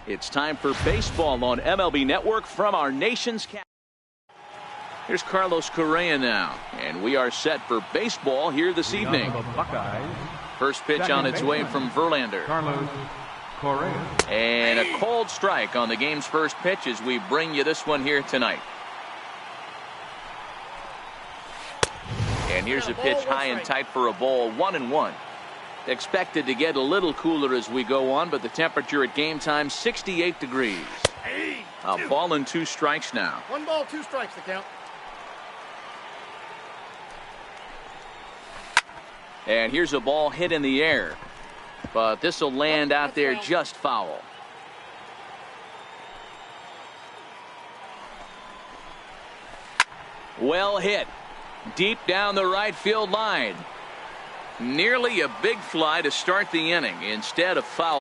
It's time for baseball on MLB Network from our nation's capital. Here's Carlos Correa now, and we are set for baseball here this evening. First pitch on its way from Verlander. Carlos Correa. And a cold strike on the game's first pitch as we bring you this one here tonight. And here's a pitch high and tight for a ball, 1-1. Expected to get a little cooler as we go on, but the temperature at game time 68 degrees. A ball and 2 strikes now. 1 ball, 2 strikes to count. And here's a ball hit in the air, but this will land out there just foul. Well hit deep down the right field line. Nearly a big fly to start the inning instead of foul.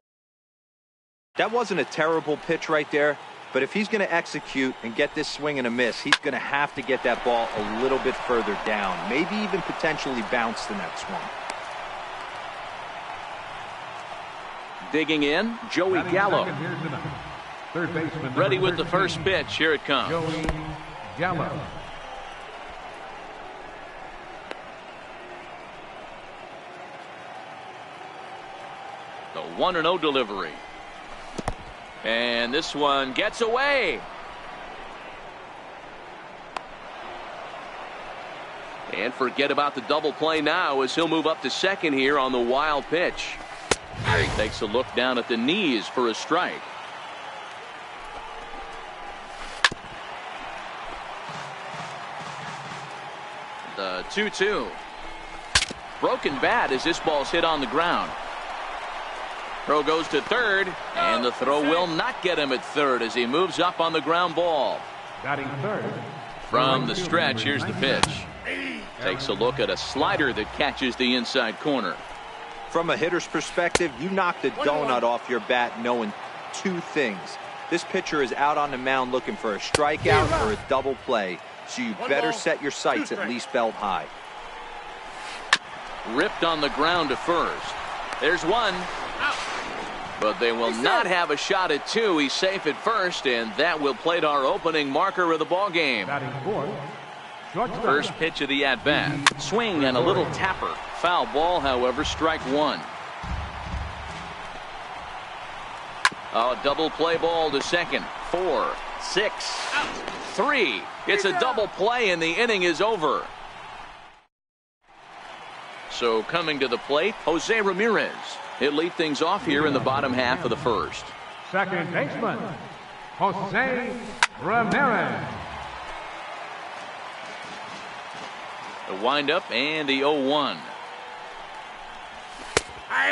That wasn't a terrible pitch right there, but if he's going to execute and get this swing and a miss, he's going to have to get that ball a little bit further down, maybe even potentially bounce the next one. Digging in, Joey Gallo. Third baseman. Ready with the first pitch. Here it comes. Joey Gallo. The 1-0 delivery. And this one gets away. And forget about the double play now as he'll move up to second here on the wild pitch. He takes a look down at the knees for a strike. The 2-2. Broken bat as this ball's hit on the ground. Throw goes to third, and the throw will not get him at third as he moves up on the ground ball. Batting third. From the stretch, here's the pitch. Takes a look at a slider that catches the inside corner. From a hitter's perspective, you knock the donut off your bat knowing 2 things. This pitcher is out on the mound looking for a strikeout or a double play, so you better set your sights at least belt high. Ripped on the ground to first. There's one. But they will not have a shot at 2. He's safe at first, and that will plate our opening marker of the ball game. First pitch of the at-bat. Swing and a little tapper. Foul ball, however, strike 1. A double play ball to second. 4, 6, 3. It's a double play, and the inning is over. So coming to the plate, Jose Ramirez. He'll lead things off here in the bottom half of the first. Second baseman, Jose Ramirez. The windup and the 0-1.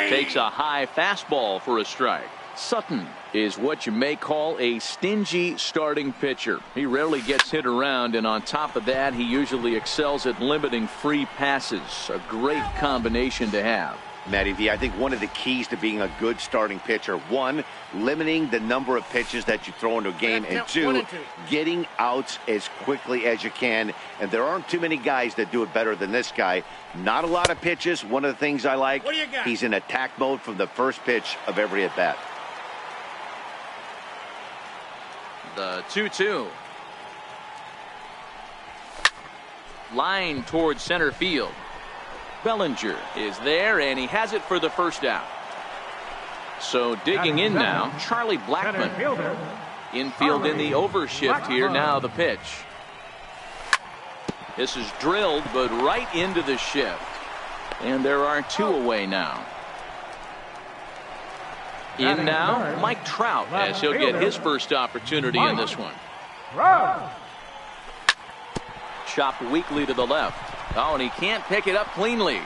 Takes a high fastball for a strike. Sutton is what you may call a stingy starting pitcher. He rarely gets hit around, and on top of that, he usually excels at limiting free passes. A great combination to have. Matty V, I think one of the keys to being a good starting pitcher, one, limiting the number of pitches that you throw into a game, and two, getting outs as quickly as you can. And there aren't too many guys that do it better than this guy. Not a lot of pitches. One of the things I like, he's in attack mode from the first pitch of every at-bat. The 2-2. Line towards center field. Bellinger is there, and he has it for the first out. So digging in now, Charlie Blackmon. Infield in the overshift here. Now the pitch. This is drilled, but right into the shift. And there are two away now. In now, Mike Trout, as he'll get his first opportunity in this one. Chopped weakly to the left. Oh, and he can't pick it up cleanly.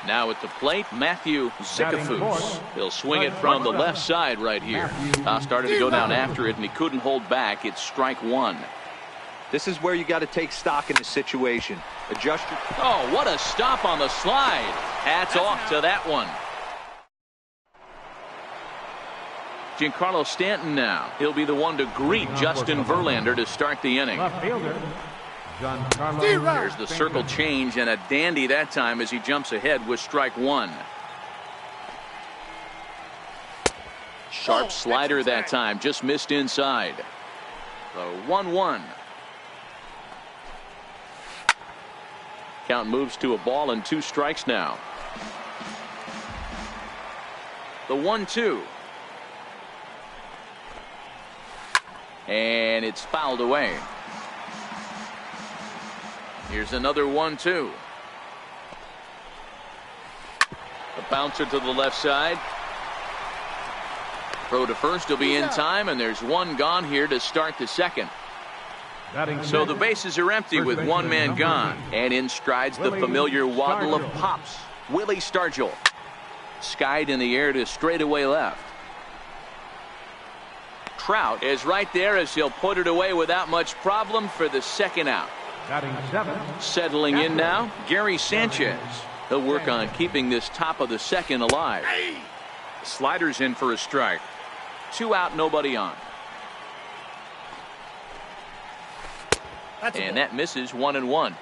Now at the plate, Matthew Zickafoose. He'll swing it from the left side right here. Started to go down after it, and he couldn't hold back. It's strike one. This is where you got to take stock in the situation. Adjust your... Oh, what a stop on the slide. Hats off to that one. Giancarlo Stanton now. He'll be the one to greet Justin Verlander to start the inning. Here's the circle change, and a dandy that time as he jumps ahead with strike one. Sharp slider that time, just missed inside. The 1-1. Count moves to a ball and 2 strikes now. The 1-2. And it's fouled away. Here's another 1-2. A bouncer to the left side. Throw to first will be in time, and there's one gone here to start the second. So the bases are empty with one man gone, and in strides the familiar waddle of Pops. Willie Stargell. Skied in the air to straightaway left. Trout is right there as he'll put it away without much problem for the second out. Settling in now, Gary Sanchez. He'll work on keeping this top of the second alive. Sliders in for a strike. 2 out, nobody on. And that misses 1-1.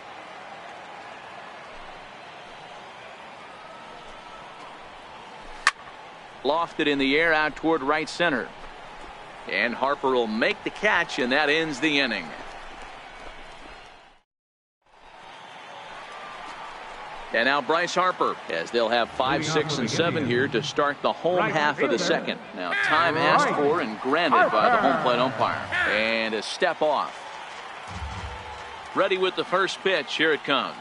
Lofted in the air out toward right center. And Harper will make the catch, and that ends the inning. And now Bryce Harper, as they'll have 5, 6, and 7 here to start the home half of the second. Now time asked for and granted by the home plate umpire. And a step off. Ready with the first pitch. Here it comes.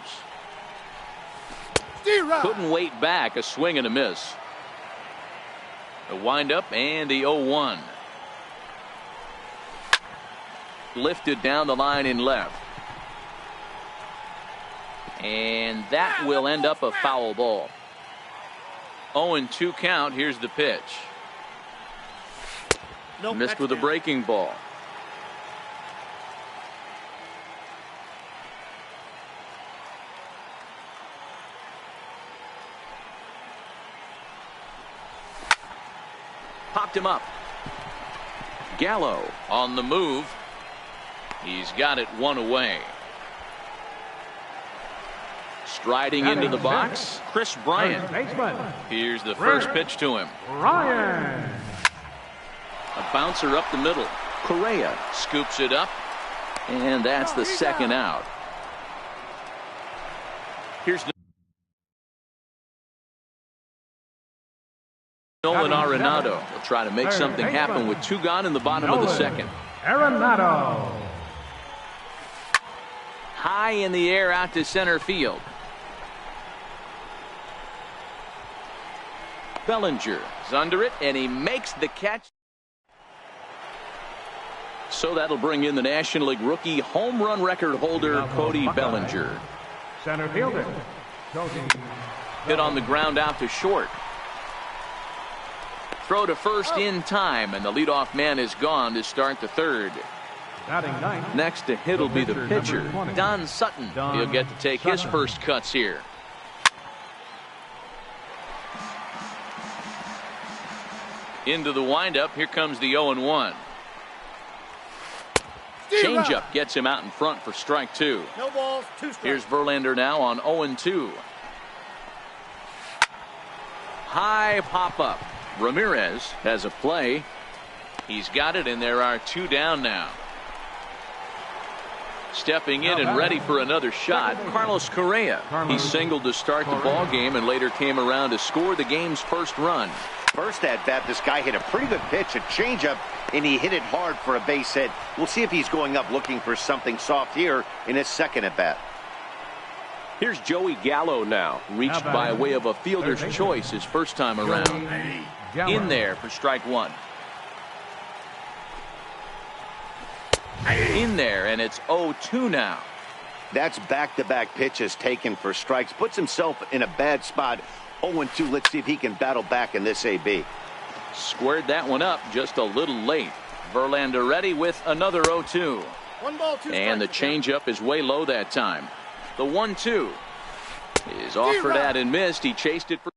Couldn't wait back. A swing and a miss. The windup and the 0-1. Lifted down the line in left. And that will end up a foul ball. 0-2 count. Here's the pitch. Missed with a breaking ball. Popped him up. Gallo on the move. He's got it one away. Striding into the box, Chris Bryant. Here's the first pitch to him. A bouncer up the middle. Correa scoops it up, and that's the second out. Here's Nolan Arenado. Will try to make something happen with 2 gone in the bottom of the second. Arenado. High in the air out to center field. Bellinger is under it, and he makes the catch. So that'll bring in the National League rookie home run record holder, Cody Bellinger. Center fielder, Hit on the ground out to short. Throw to first in time, and the leadoff man is gone to start the third. Next to hit will be the pitcher, Don Sutton. He'll get to take his first cuts here. Into the windup. Here comes the 0-1. Changeup gets him out in front for strike two. No balls, 2 strikes. Here's Verlander now on 0-2. High pop-up. Ramirez has a play. He's got it, and there are 2 down now. Stepping in and ready for another shot, Carlos Correa. He singled to start the ball game and later came around to score the game's first run. First at bat, this guy hit a pretty good pitch, a changeup, and he hit it hard for a base hit. We'll see if he's going up looking for something soft here in his second at bat. Here's Joey Gallo now, reached by way of a fielder's choice his first time around. In there for strike one. In there, and it's 0-2 now. That's back-to-back pitches taken for strikes. Puts himself in a bad spot. 0-2. Let's see if he can battle back in this AB. Squared that one up just a little late. Verlander ready with another 0-2. 1 ball, 2 strikes. And the changeup is way low that time. The 1-2 is offered at and missed. He chased it for.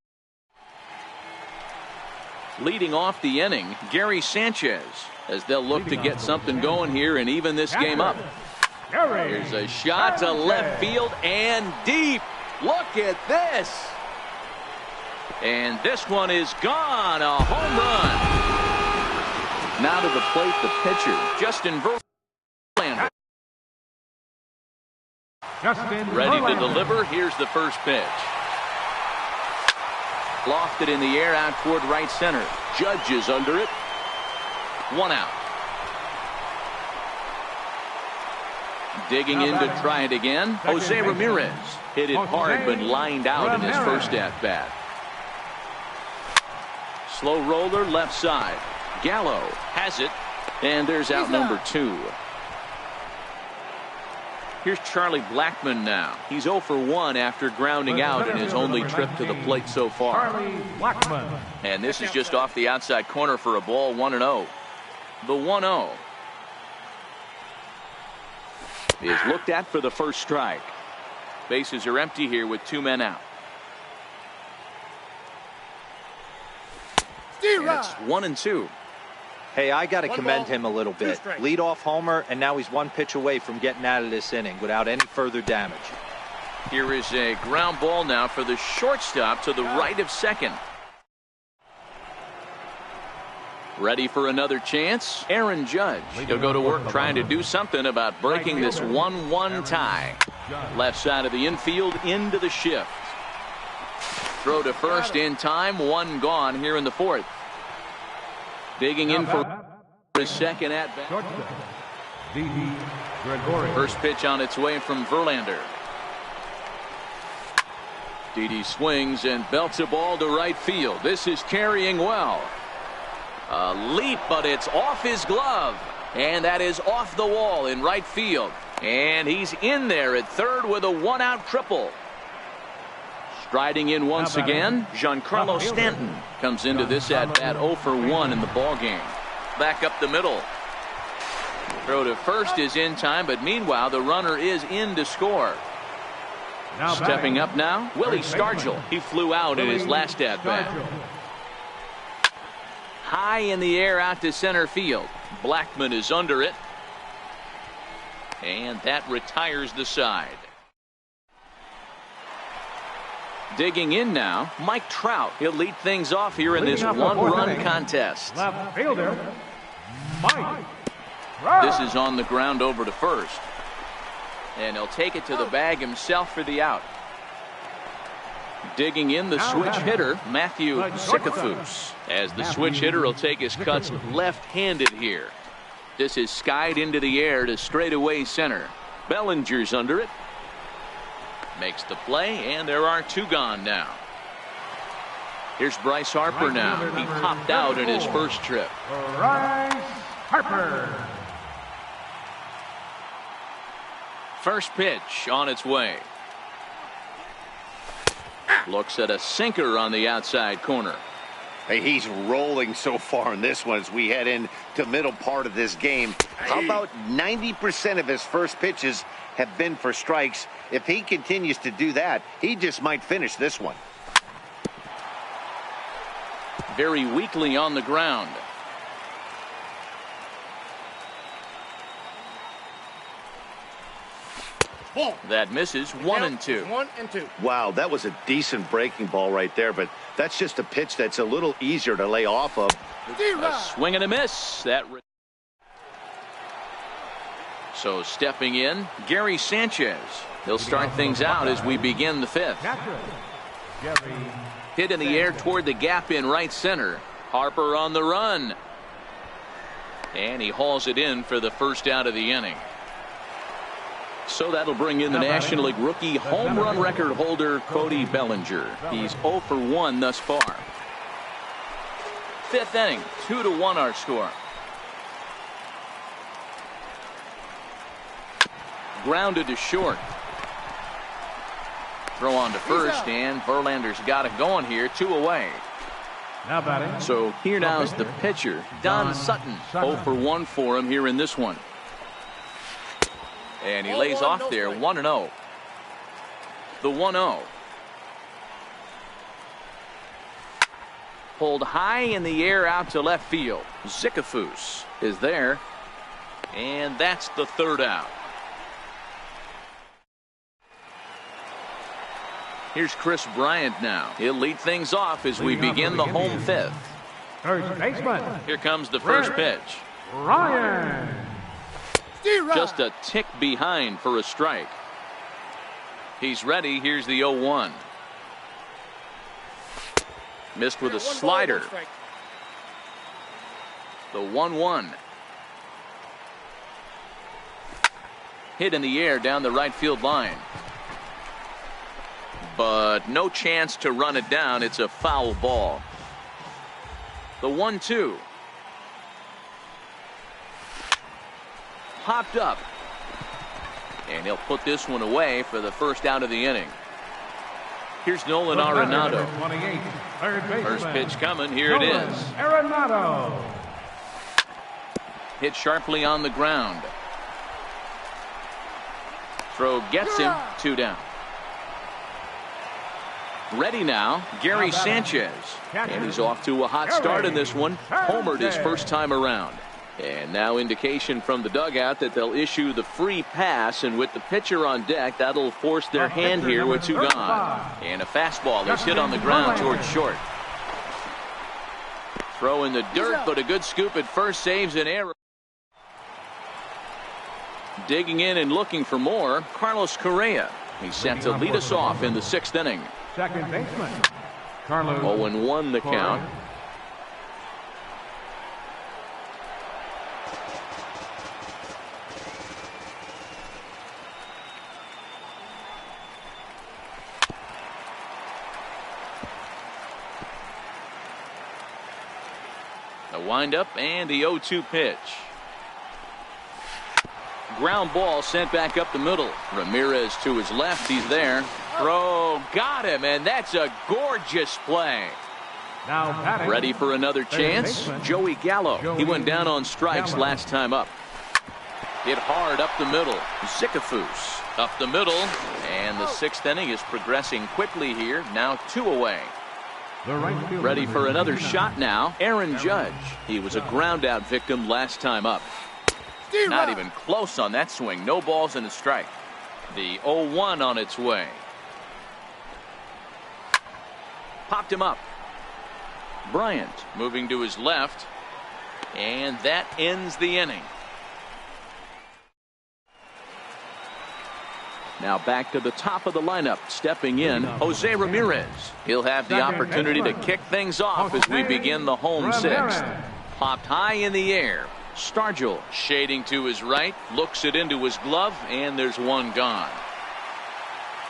Leading off the inning, Gary Sanchez, as they'll look to get something going here and even this game up. Here's a shot to left field and deep. Look at this. And this one is gone. A home run. Now to the plate, the pitcher, Justin Verlander. Ready to deliver. Here's the first pitch. Lofted in the air out toward right center. Judge is under it. 1 out. Digging in to try it again. Jose Ramirez hit it hard but lined out in his first at bat. Slow roller left side. Gallo has it, and there's out number 2. Here's Charlie Blackmon now. He's 0 for 1 after grounding out in his only trip to the plate so far. And this is just off the outside corner for a ball, 1-0. The 1-0 is looked at for the first strike. Bases are empty here with 2 men out. And it's 1-2. Hey, I got to commend him a little bit. Leadoff homer, and now he's 1 pitch away from getting out of this inning without any further damage. Here is a ground ball now for the shortstop to the right of second. Ready for another chance? Aaron Judge. He'll go to work trying to do something about breaking this 1-1 tie. Left side of the infield into the shift. Throw to first in time. 1 gone here in the fourth. Digging in for his second at bat. First pitch on its way from Verlander. Didi swings and belts a ball to right field. This is carrying well. A leap, but it's off his glove. And that is off the wall in right field. And he's in there at third with a 1-out triple. Striding in once again, Giancarlo Stanton comes into this at-bat 0 for 1 in the ball game. Back up the middle. Throw to first is in time, but meanwhile the runner is in to score. Stepping up now, Willie Stargell. He flew out in his last at-bat. High in the air out to center field. Blackmon is under it. And that retires the side. Digging in now, Mike Trout. He'll lead things off here in this 1-run contest. Left fielder, Mike. This is on the ground over to first. And he'll take it to the bag himself for the out. Digging in the switch hitter, Matthew Sikafus. As the switch hitter will take his cuts left-handed here. This is skied into the air to straightaway center. Bellinger's under it. Makes the play, and there are 2 gone now. Here's Bryce Harper now. He popped out in his first trip. Bryce Harper. First pitch on its way. Looks at a sinker on the outside corner. Hey, he's rolling so far in this one as we head into middle part of this game. How about 90% of his first pitches have been for strikes? If he continues to do that, he just might finish this one. Very weakly on the ground. That misses. 1-2. 1-2. Wow, that was a decent breaking ball right there, but that's just a pitch that's a little easier to lay off of. A swing and a miss. So stepping in, Gary Sanchez. He'll start things out as we begin the fifth. Hit in the air toward the gap in right center. Harper on the run. And he hauls it in for the first out of the inning. So that'll bring in the National League rookie home run record holder Cody Bellinger. He's 0 for 1 thus far. Fifth inning, 2-1 our score. Grounded to short. Throw on to first, and Verlander's got it going here. 2 away. So here now is the pitcher, Don Sutton. 0 for 1 for him here in this one. And he lays off there. 1-0. The 1-0. Pulled high in the air out to left field. Zickafoose is there. And that's the third out. Here's Chris Bryant now. He'll lead things off as we begin the home fifth. First baseman. Here comes the first pitch. Ryan. Just a tick behind for a strike. He's ready. Here's the 0-1. Missed with a slider. The 1-1. Hit in the air down the right field line. But no chance to run it down. It's a foul ball. The 1-2. Popped up. And he'll put this one away for the first out of the inning. Here's Nolan Arenado. First pitch coming. Here it is. Arenado. Hit sharply on the ground. Throw gets him. 2 down. Ready now, Gary Sanchez. And he's off to a hot start in this one. Homered his first time around. And now indication from the dugout that they'll issue the free pass, and with the pitcher on deck, that'll force their hand here with 2 gone. And a fastball is hit on the ground towards short. Throw in the dirt, but a good scoop at first saves an error. Digging in and looking for more, Carlos Correa. He's set to lead us off in the 6th inning. Second baseman. Carlos. 0-1 the count. The windup and the 0-2 pitch. Ground ball sent back up the middle. Ramirez to his left. He's there. Throw got him, and that's a gorgeous play. Now ready for another chance. Joey Gallo. He went down on strikes last time up. Hit hard up the middle. Zickafoose up the middle, and the 6th inning is progressing quickly here. Now 2 away. Ready for another shot now. Aaron Judge. He was a ground out victim last time up. Not even close on that swing. No balls and a strike. The 0-1 on its way. Popped him up. Bryant moving to his left. And that ends the inning. Now back to the top of the lineup. Stepping in, Jose Ramirez. He'll have the opportunity to kick things off as we begin the home 6th. Popped high in the air. Stargell shading to his right, looks it into his glove, and there's 1 gone.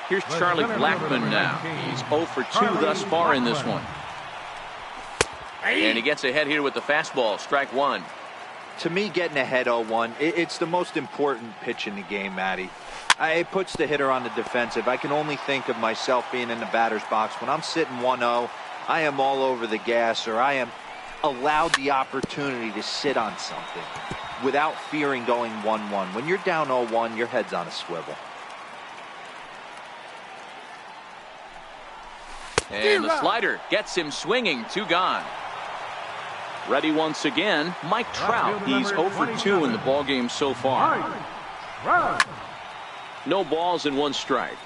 Here's Charlie Blackmon now. He's 0 for 2 thus far in this one. And he gets ahead here with the fastball. Strike 1. To me, getting ahead 0-1, it's the most important pitch in the game, Matty. It puts the hitter on the defensive. I can only think of myself being in the batter's box. When I'm sitting 1-0, I am all over the gas, or I am allowed the opportunity to sit on something without fearing going 1-1. When you're down 0-1, your head's on a swivel. And the slider gets him swinging. 2 gone. Ready once again, Mike Trout. He's 0 for 2 in the ballgame so far. No balls and 1 strike.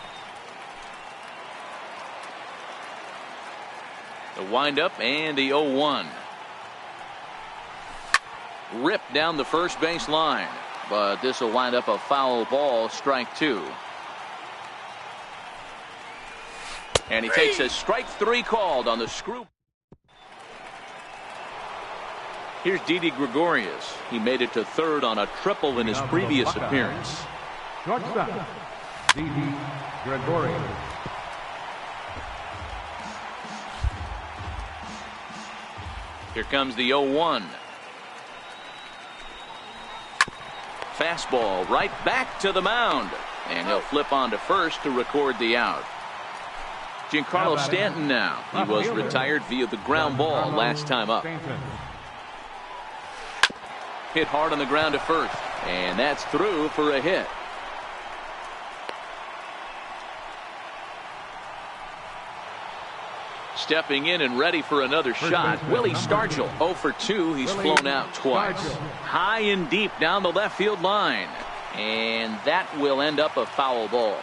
The windup and the 0-1. Ripped down the first base line, but this will wind up a foul ball, strike 2. And he takes a strike 3 called on the screw. Here's Didi Gregorius. He made it to third on a triple in his previous appearance. Shortstop, Didi Gregorius. Here comes the 0-1. Fastball right back to the mound. And he'll flip on to first to record the out. Giancarlo Stanton now. He was retired via the ground ball last time up. Hit hard on the ground to first. And that's through for a hit. Stepping in and ready for another shot, Willie Stargell. 0 for 2. He's flown out twice. High and deep down the left field line. And that will end up a foul ball.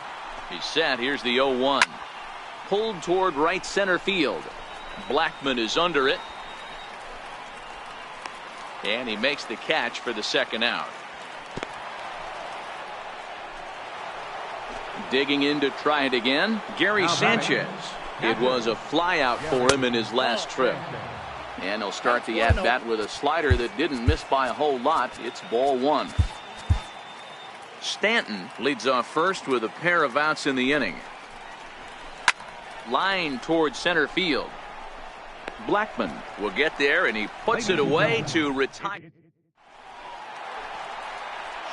He's set. Here's the 0-1. Pulled toward right center field. Blackmon is under it. And he makes the catch for the second out. Digging in to try it again, Gary Sanchez. It was a flyout for him in his last trip. And he'll start the at-bat with a slider that didn't miss by a whole lot. It's ball 1. Stanton leads off first with a pair of outs in the inning. Line towards center field. Blackmon will get there, and he puts it away to retire.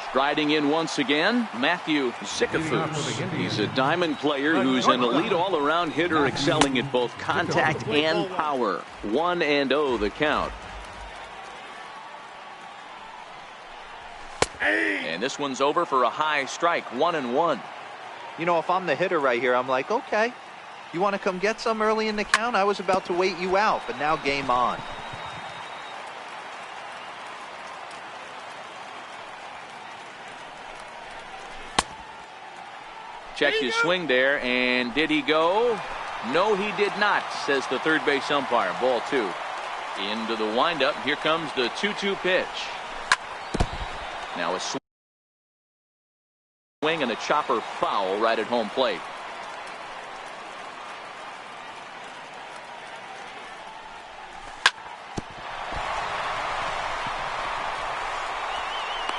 Striding in once again, Matthew Sikafus. He's a diamond player who's an elite all-around hitter, excelling at both contact and power. 1-0 the count. And this one's over for a high strike. 1-1. You know, if I'm the hitter right here, I'm like, okay, you want to come get some early in the count? I was about to wait you out, but now game on. Check his swing there, and did he go? No, he did not, says the third base umpire. Ball 2. Into the windup. Here comes the 2-2 pitch. Now a swing and a chopper foul right at home plate.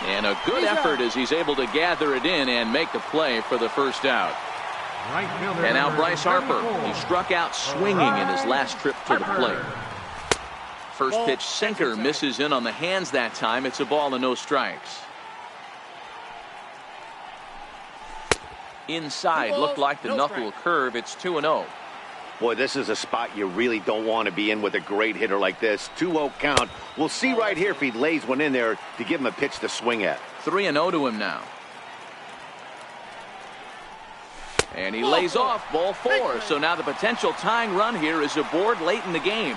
And a good effort as he's able to gather it in and make the play for the first out. And now Bryce Harper. He struck out swinging in his last trip to the plate. First pitch sinker misses in on the hands that time. It's a ball and no strikes. Inside looked like the knuckle curve. It's 2-0. Boy, this is a spot you really don't want to be in with a great hitter like this. 2-0 count. We'll see right here if he lays one in there to give him a pitch to swing at. 3-0 to him now. And he lays off ball 4. So now the potential tying run here is aboard late in the game.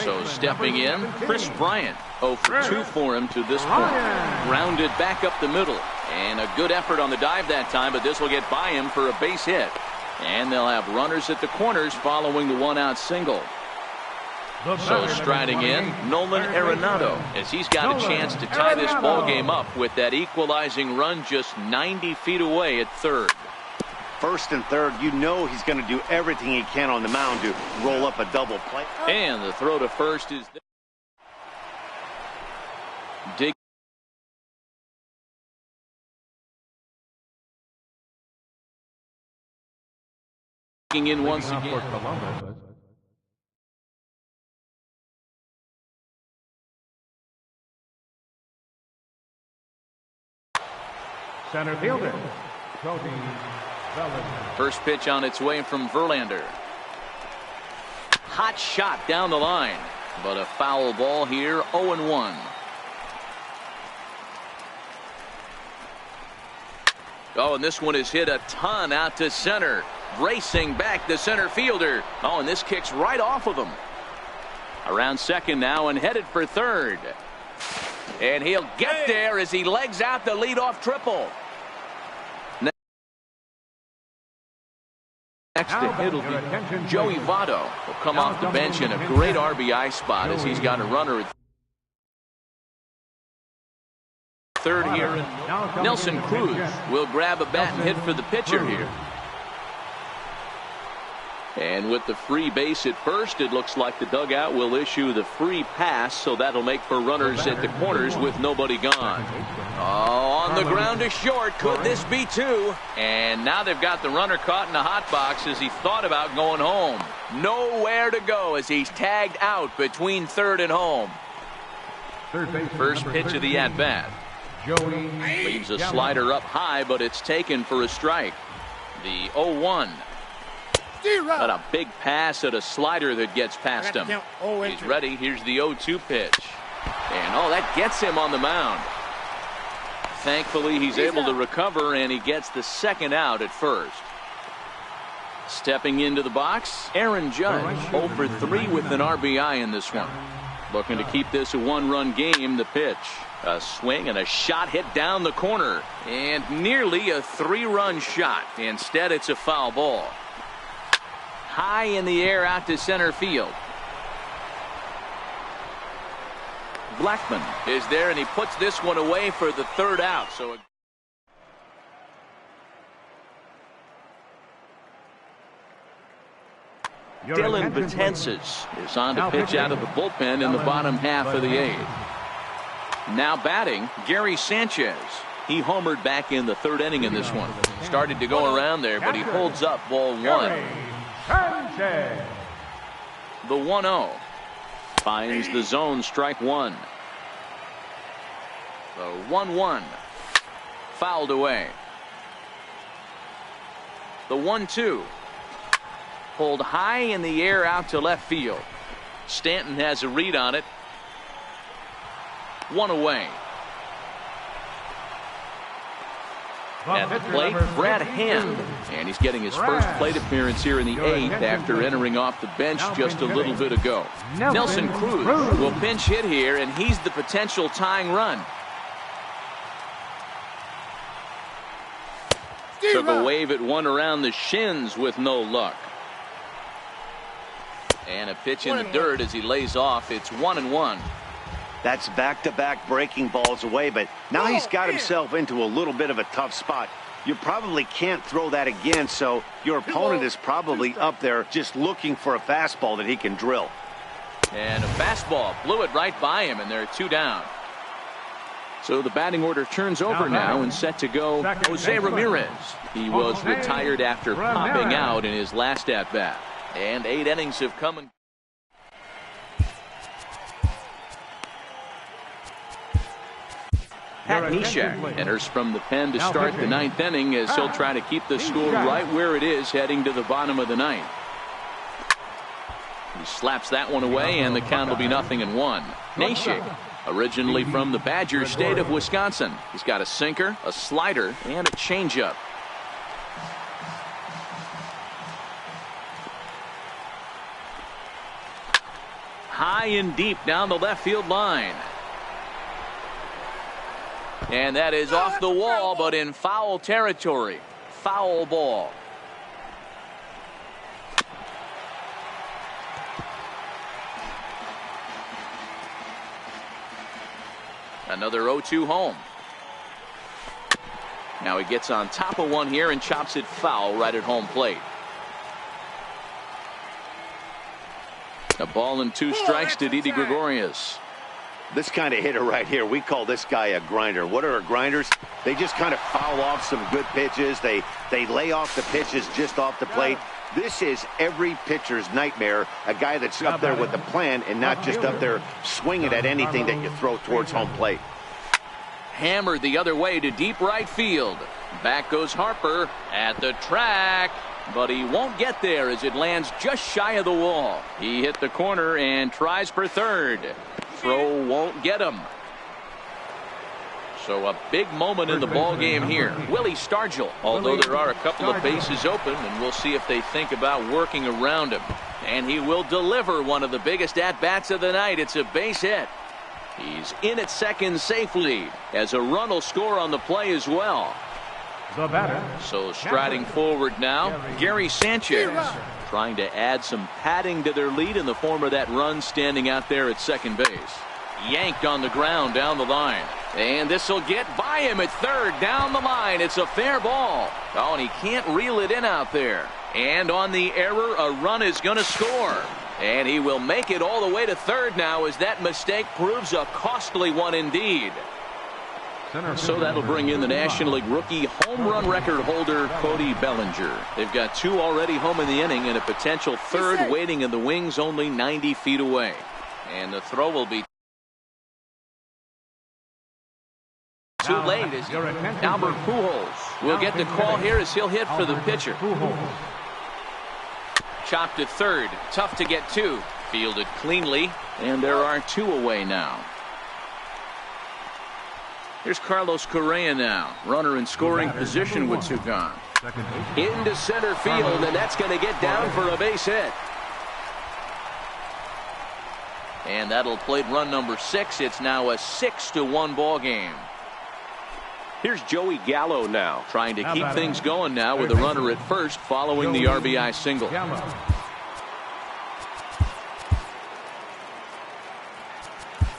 So stepping in, Chris Bryant. 0 for 2 for him to this point. Grounded back up the middle. And a good effort on the dive that time, but this will get by him for a base hit. And they'll have runners at the corners following the 1-out single. So striding in, Nolan Arenado, as he's got a chance to tie this ball game up with that equalizing run just 90 feet away at third. First and third, you know he's going to do everything he can on the mound to roll up a double play. And the throw to first is there. In once again. Center fielder, Cody Bellinger. First pitch on its way from Verlander. Hot shot down the line, but a foul ball here, 0-1. Oh, and this one is hit a ton out to center. Racing back the center fielder. Oh, and this kicks right off of him. Around second now and headed for third. And he'll get there as he legs out the leadoff triple. Next to hit will be Joey Votto. Will come off the bench in a great RBI spot as he's got a runner at third here. And Nelson Cruz will grab a bat and hit for the pitcher here. And with the free base at first, it looks like the dugout will issue the free pass, so that'll make for runners at the corners with nobody gone. Oh, on the ground to short. Could this be two? And now they've got the runner caught in the hot box as he thought about going home. Nowhere to go as he's tagged out between third and home. First pitch of the at-bat. Leaves a slider up high, but it's taken for a strike. The 0-1. But a big pass at a slider that gets past him. He's ready. Here's the 0-2 pitch. And oh, that gets him on the mound. Thankfully, he's able to recover, and he gets the second out at first. Stepping into the box, Aaron Judge, 0 for 3 with an RBI in this one. Looking to keep this a one-run game. The pitch. A swing and a shot hit down the corner. And nearly a 3-run shot. Instead, it's a foul ball. High in the air out to center field. Blackman is there, and he puts this one away for the third out. So Dylan Betances is on to pitch out of the bullpen in the bottom half of the 8th. Now batting, Gary Sanchez. He homered back in the 3rd inning in this one. Started to go around there, but he holds up ball 1. Sanchez. The 1-0 finds the zone, strike 1. The 1-1 fouled away. The 1-2 pulled high in the air out to left field. Stanton has a read on it. 1 away. At the plate, Brad Hand, and he's getting his first plate appearance here in the 8th after entering off the bench just a little bit ago. Nelson Cruz will pinch hit here, and he's the potential tying run. Took a wave at one around the shins with no luck. And a pitch in the dirt as he lays off. It's 1-1. That's back-to-back breaking balls away, but now he's got himself into a little bit of a tough spot. You probably can't throw that again, so your opponent is probably up there just looking for a fastball that he can drill. And a fastball blew it right by him, and they're 2 down. So the batting order turns over now and set to go Jose Ramirez. He was retired after popping out in his last at-bat. And 8 innings have come and Pat Neshek enters from the pen to start the 9th inning as he'll try to keep the score right where it is heading to the bottom of the 9th. He slaps that one away, and the count will be 0-1. Neshek, originally from the Badger state of Wisconsin. He's got a sinker, a slider, and a changeup. High and deep down the left field line. And that is off the wall, but in foul territory. Foul ball. Another 0-2 home. Now he gets on top of one here and chops it foul right at home plate. A ball and 2 strikes to Didi Gregorius. This kind of hitter right here, we call this guy a grinder. What are grinders? They just kind of foul off some good pitches. They lay off the pitches just off the plate. This is every pitcher's nightmare, a guy that's up there with a plan and not just up there swinging at anything that you throw towards home plate. Hammered the other way to deep right field. Back goes Harper at the track, but he won't get there as it lands just shy of the wall. He hit the corner and tries for third. Throw won't get him. So a big moment in the ball game here. Willie Stargell, although there are a couple of bases open, and we'll see if they think about working around him. And he will deliver one of the biggest at-bats of the night. It's a base hit. He's in at second safely as a run will score on the play as well. The batter. So striding forward now, Gary Sanchez, trying to add some padding to their lead in the form of that run standing out there at second base. Yanked on the ground down the line. And this will get by him at third down the line. It's a fair ball. Oh, and he can't reel it in out there. And on the error, a run is going to score. And he will make it all the way to third now as that mistake proves a costly one indeed. So that'll bring in the National League rookie home run record holder Cody Bellinger. They've got 2 already home in the inning and a potential third waiting in the wings only 90 feet away. And the throw will be too late as Albert Pujols will get the call here as he'll hit for the pitcher. Chopped at third. Tough to get to. Fielded cleanly. And there are 2 away now. Here's Carlos Correa now. Runner in scoring position with 2 gone. Into center field, and that's going to get down for a base hit. And that'll plate run number 6. It's now a 6-1 ball game. Here's Joey Gallo now, trying to keep things going now with a runner at first following the RBI single.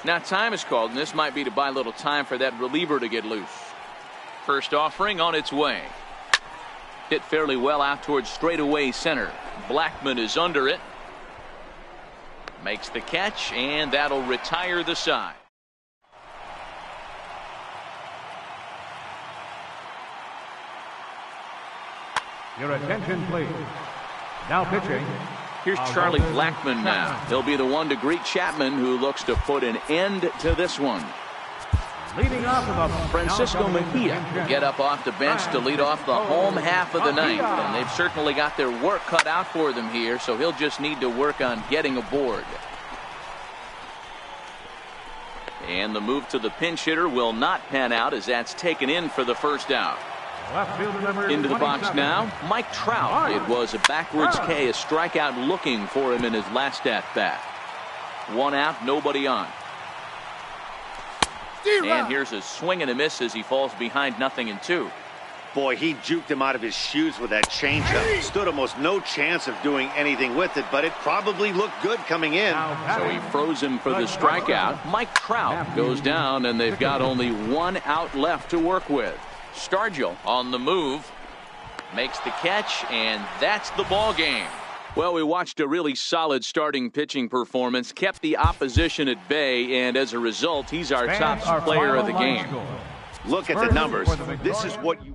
Now time is called, and this might be to buy a little time for that reliever to get loose. First offering on its way. Hit fairly well out towards straightaway center. Blackmon is under it. Makes the catch, and that'll retire the side. Your attention, please. Now pitching. Here's Charlie Blackmon now. He'll be the one to greet Chapman, who looks to put an end to this one. Leading off of the Francisco Mejia will get up off the bench to lead off the home half of the ninth. And they've certainly got their work cut out for them here, so he'll just need to work on getting aboard. And the move to the pinch hitter will not pan out as that's taken in for the first out. Into the box now, Mike Trout. It was a backwards K, a strikeout looking for him in his last at-bat. 1 out, nobody on. And here's a swing and a miss as he falls behind 0-2. Boy, he juked him out of his shoes with that changeup. Stood almost no chance of doing anything with it, but it probably looked good coming in. So he froze him for the strikeout. Mike Trout goes down, and they've got only 1 out left to work with. Stargell on the move, makes the catch, and that's the ball game. Well, we watched a really solid starting pitching performance, kept the opposition at bay, and as a result, he's our top player of the game. Look at the numbers. This is what you